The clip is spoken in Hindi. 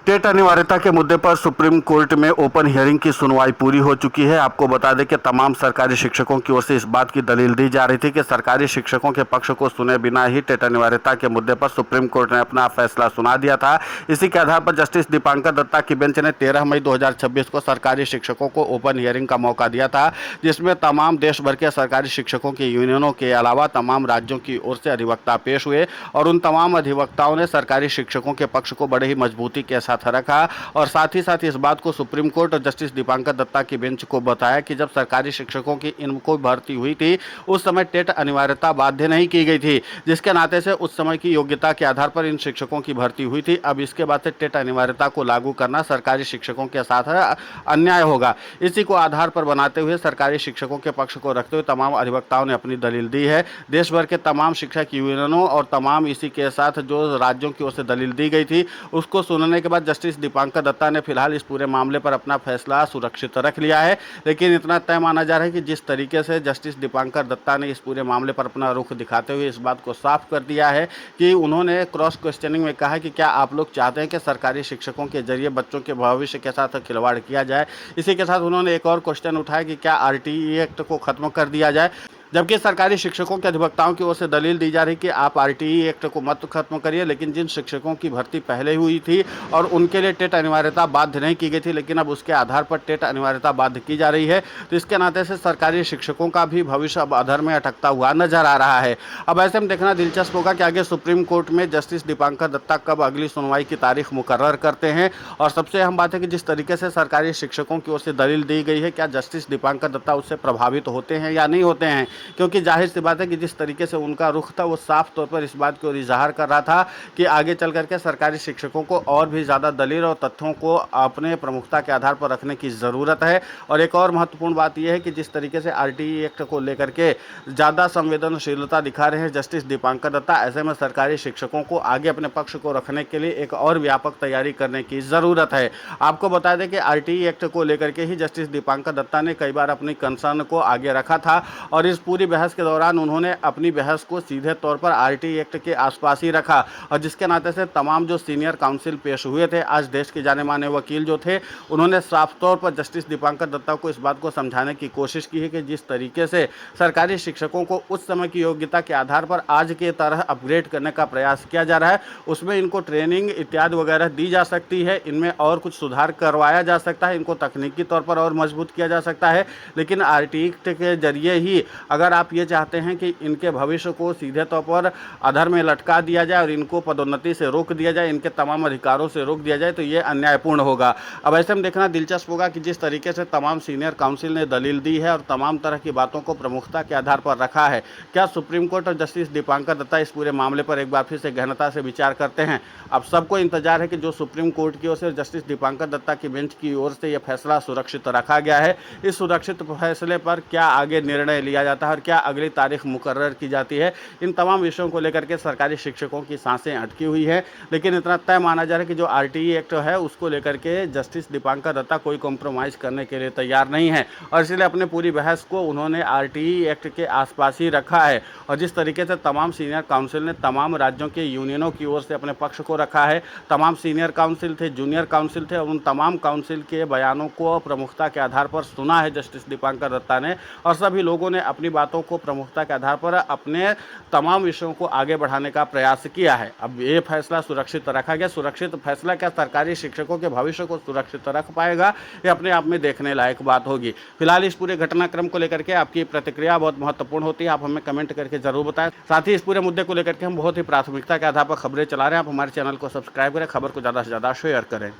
टेट अनिवार्यता के मुद्दे पर सुप्रीम कोर्ट में ओपन हियरिंग की सुनवाई पूरी हो चुकी है। आपको बता दें कि तमाम सरकारी शिक्षकों की ओर से इस बात की दलील दी जा रही थी कि सरकारी शिक्षकों के पक्ष को सुने बिना ही टेट अनिवार्यता के मुद्दे पर सुप्रीम कोर्ट ने अपना फैसला सुना दिया था। इसी के आधार पर जस्टिस दीपांकर दत्ता की बेंच ने 13 मई 2026 को सरकारी शिक्षकों को ओपन हियरिंग का मौका दिया था, जिसमें तमाम देश भर के सरकारी शिक्षकों की यूनियनों के अलावा तमाम राज्यों की ओर से अधिवक्ता पेश हुए और उन तमाम अधिवक्ताओं ने सरकारी शिक्षकों के पक्ष को बड़े ही मजबूती के साथ रखा और साथ ही इस बात को सुप्रीम कोर्ट और जस्टिस दीपांकर दत्ता की बेंच को बताया कि जब सरकारी शिक्षकों की इनको भर्ती हुई थी उस समय टेट अनिवार्यता बाध्य नहीं की गई थी, जिसके नाते से उस समय की योग्यता के आधार पर इन शिक्षकों की भर्ती हुई थी। अब इसके बाद से टेट अनिवार्यता को लागू करना सरकारी शिक्षकों के साथ अन्याय होगा। इसी को आधार पर बनाते हुए सरकारी शिक्षकों के पक्ष को रखते हुए तमाम अधिवक्ताओं ने अपनी दलील दी है। देश भर के तमाम शिक्षक यूनियनों और तमाम इसी के साथ जो राज्यों की ओर से दलील दी गई थी उसको सुनने के बाद जस्टिस दीपांकर दत्ता ने फिलहाल इस पूरे मामले पर अपना फैसला सुरक्षित रख लिया है। लेकिन इतना तय माना जा रहा है कि जिस तरीके से जस्टिस दीपांकर दत्ता ने इस पूरे मामले पर अपना रुख दिखाते हुए इस बात को साफ कर दिया है कि उन्होंने क्रॉस क्वेश्चनिंग में कहा कि क्या आप लोग चाहते हैं कि सरकारी शिक्षकों के जरिए बच्चों के भविष्य के साथ खिलवाड़ किया जाए। इसी के साथ उन्होंने एक और क्वेश्चन उठाया कि क्या आरटीई एक्ट को खत्म कर दिया जाए, जबकि सरकारी शिक्षकों के अधिवक्ताओं की ओर से दलील दी जा रही कि आप आरटीई एक्ट को मत खत्म करिए, लेकिन जिन शिक्षकों की भर्ती पहले हुई थी और उनके लिए टेट अनिवार्यता बाध्य नहीं की गई थी, लेकिन अब उसके आधार पर टेट अनिवार्यता बाध्य की जा रही है, तो इसके नाते से सरकारी शिक्षकों का भी भविष्य अब अधर में अटकता हुआ नजर आ रहा है। अब ऐसे में देखना दिलचस्प होगा कि आगे सुप्रीम कोर्ट में जस्टिस दीपांकर दत्ता कब अगली सुनवाई की तारीख मुकर्रर करते हैं। और सबसे अहम बात है कि जिस तरीके से सरकारी शिक्षकों की ओर से दलील दी गई है, क्या जस्टिस दीपांकर दत्ता उससे प्रभावित होते हैं या नहीं होते हैं, क्योंकि जाहिर सी बात है कि जिस तरीके से उनका रुख था वो साफ तौर पर इस बात को इजहार कर रहा था कि आगे चल करके सरकारी शिक्षकों को और भी ज़्यादा दलील और तथ्यों को अपने प्रमुखता के आधार पर रखने की ज़रूरत है। और एक और महत्वपूर्ण बात यह है कि जिस तरीके से आरटीई एक्ट को लेकर के ज़्यादा संवेदनशीलता दिखा रहे हैं जस्टिस दीपांकर दत्ता, ऐसे में सरकारी शिक्षकों को आगे अपने पक्ष को रखने के लिए एक और व्यापक तैयारी करने की ज़रूरत है। आपको बता दें कि आरटीई एक्ट को लेकर के ही जस्टिस दीपांकर दत्ता ने कई बार अपनी कंसर्न को आगे रखा था और इस पूरी बहस के दौरान उन्होंने अपनी बहस को सीधे तौर पर आरटीई एक्ट के आसपास ही रखा और जिसके नाते से तमाम जो सीनियर काउंसिल पेश हुए थे, आज देश के जाने माने वकील जो थे, उन्होंने साफ तौर पर जस्टिस दीपांकर दत्ता को इस बात को समझाने की कोशिश की है कि जिस तरीके से सरकारी शिक्षकों को उस समय की योग्यता के आधार पर आज के तरह अपग्रेड करने का प्रयास किया जा रहा है, उसमें इनको ट्रेनिंग इत्यादि वगैरह दी जा सकती है, इनमें और कुछ सुधार करवाया जा सकता है, इनको तकनीकी तौर पर और मजबूत किया जा सकता है। लेकिन आरटीई एक्ट के जरिए ही अगर आप ये चाहते हैं कि इनके भविष्य को सीधे तौर पर अधर में लटका दिया जाए और इनको पदोन्नति से रोक दिया जाए, इनके तमाम अधिकारों से रोक दिया जाए, तो ये अन्यायपूर्ण होगा। अब ऐसे में देखना दिलचस्प होगा कि जिस तरीके से तमाम सीनियर काउंसिल ने दलील दी है और तमाम तरह की बातों को प्रमुखता के आधार पर रखा है, क्या सुप्रीम कोर्ट और जस्टिस दीपांकर दत्ता इस पूरे मामले पर एक बार फिर से गहनता से विचार करते हैं। अब सबको इंतजार है कि जो सुप्रीम कोर्ट की ओर से जस्टिस दीपांकर दत्ता की बेंच की ओर से यह फैसला सुरक्षित रखा गया है, इस सुरक्षित फैसले पर क्या आगे निर्णय लिया जाता है और क्या अगली तारीख मुकर्रर की जाती है। इन तमाम विषयों को लेकर के सरकारी शिक्षकों की सांसें अटकी हुई है। लेकिन इतना तय माना जा रहा है कि जो आरटीई एक्ट है उसको लेकर के जस्टिस दीपांकर दत्ता कोई कॉम्प्रोमाइज़ करने के लिए तैयार नहीं है और इसलिए अपने पूरी बहस को उन्होंने आरटीई एक्ट के आसपास ही रखा है। और जिस तरीके से तमाम सीनियर काउंसिल ने तमाम राज्यों के यूनियनों की ओर से अपने पक्ष को रखा है, तमाम सीनियर काउंसिल थे, जूनियर काउंसिल थे और उन तमाम काउंसिल के बयानों को प्रमुखता के आधार पर सुना है जस्टिस दीपांकर दत्ता ने और सभी लोगों ने अपनी बातों को प्रमुखता के आधार पर अपने तमाम विषयों को आगे बढ़ाने का प्रयास किया है। अब ये फैसला सुरक्षित रखा गया। सुरक्षित फैसला क्या सरकारी शिक्षकों के भविष्य को सुरक्षित रख पाएगा, ये अपने आप में देखने लायक बात होगी। फिलहाल इस पूरे घटनाक्रम को लेकर के आपकी प्रतिक्रिया बहुत महत्वपूर्ण होती है, आप हमें कमेंट करके जरूर बताएं। साथ ही इस पूरे मुद्दे को लेकर के हम बहुत ही प्राथमिकता के आधार पर खबरें चला रहे हैं। आप हमारे चैनल को सब्सक्राइब करें, खबर को ज़्यादा से ज़्यादा शेयर करें।